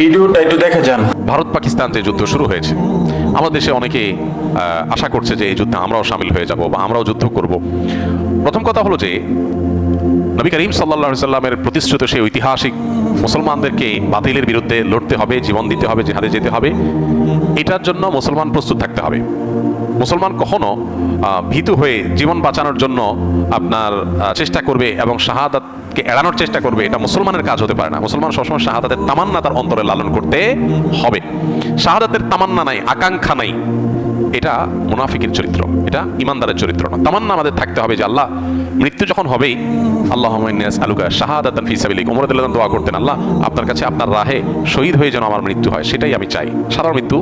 ভিডিওটা একটু দেখে যান। ভারত পাকিস্তান যে যুদ্ধ শুরু হয়েছে, আমাদের দেশে অনেকে আশা করছে যে এই যুদ্ধে আমরাও সামিল হয়ে যাব বা আমরাও যুদ্ধ করব। প্রথম কথা হলো যে নবী করিম সাল্লাল্লাহু আলাইহি সাল্লামের প্রতিশ্রুত সেই ঐতিহাসিক মুসলমানদেরকে বাতিলের বিরুদ্ধে লড়তে হবে, জীবন দিতে হবে, জিহাদে যেতে হবে, এটার জন্য মুসলমান প্রস্তুত থাকতে হবে। মুসলমান কখনো ভীতু হয়ে জীবন বাঁচানোর জন্য আপনার চেষ্টা করবে এবং শাহাদাতকে এড়ানোর চেষ্টা করবে, এটা মুসলমানের কাজ হতে পারে না। মুসলমান সবসময় শাহাদাতের তামান্না তার অন্তরে লালন করতে হবে। শাহাদাতের তামান্না নাই, আকাঙ্ক্ষা নাই, এটা মুনাফিকের চরিত্র, এটা ইমানদারের চরিত্র না। তামান্না আমাদের থাকতে হবে যে আল্লাহ মৃত্যু যখন হবেই, আল্লাহুম্মা ইন্নী আসআলুকা শাহাদাতান ফি সাবিলিক, ওমর রাদিয়াল্লাহু আনহু দোয়া করতেন, আল্লাহ আপনার কাছে আপনার রাহে শহীদ হয়ে যেন আমার মৃত্যু হয়, সেটাই আমি চাই। সাধারণ মৃত্যু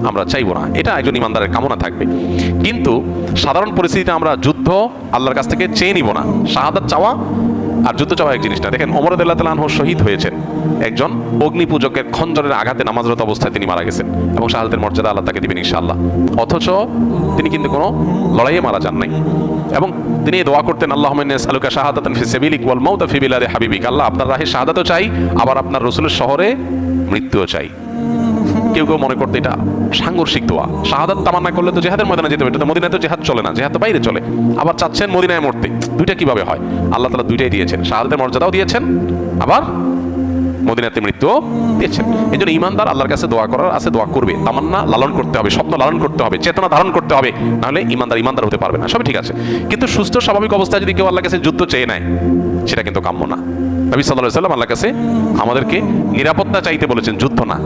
আমরা চাইবো না, এটা একজন ইমানদারের কামনা থাকবে। কিন্তু সাধারণ পরিস্থিতিতে আমরা যুদ্ধ আল্লাহর কাছ থেকে চেয়ে নিব না। শাহাদাত চাওয়া আর যুদ্ধ চাওয়া এক জিনিস না। দেখেন ওমর রাদিয়াল্লাহু তাআলা আনহু শহীদ হয়েছেন, একজন অগ্নিপূজকের খঞ্জরের আঘাতে নামাজরত অবস্থায় তিনি মারা গেছেন, এবং শাহাদাতের মর্যাদা আল্লাহ তাকে দিবেন ইনশাআল্লাহ। অথচ তিনি কিন্তু কোনো লড়াইয়ে মারা যান নাই, এবং তিনি দোয়া করতেন, আল্লাহুম্মা ইন্নী আসআলুকা শাহাদাতান ফি সাবিলিক ওয়াল মাউতা ফি বিলাদি হাবিবিক, আল্লাহ আপনার রাহে শাহাদাতও চাই, আবার আপনার রাসূলের শহরে মৃত্যুও চাই। কেউ কেউ মনে করতে এটা সাংঘর্ষিক দোয়া। শাহাদাত তামান্না করলে তো জিহাদের ময়দানে যেতে হবে, এটা তো মদিনায় তো জিহাদ চলে না, জিহাদ তো বাইরে চলে। আবার চাচ্ছেন মদিনায় মরতে, দুইটা কিভাবে হয়? আল্লাহ তাআলা দুইটাই দিয়েছেন, শাহাদাতের মর্যাদাও দিয়েছেন, আবার মদিনাতে মৃত্যু দিয়েছেন। এই জন্য ইমানদার আল্লাহর কাছে দোয়া করার আছে, দোয়া করবে, তামান্না লালন করতে হবে, স্বপ্ন লালন করতে হবে, চেতনা ধারণ করতে হবে, নাহলে ইমানদার হতে পারবে না। সবই ঠিক আছে, কিন্তু সুস্থ স্বাভাবিক অবস্থায় যদি কেউ আল্লাহর কাছে যুদ্ধ চেয়ে নেয়, সেটা কিন্তু কাম্য না। নবী সাল্লাল্লাহু আলাইহি ওয়াসাল্লাম আল্লাহর কাছে আমাদেরকে নিরাপত্তা চাইতে বলেছেন, যুদ্ধ না।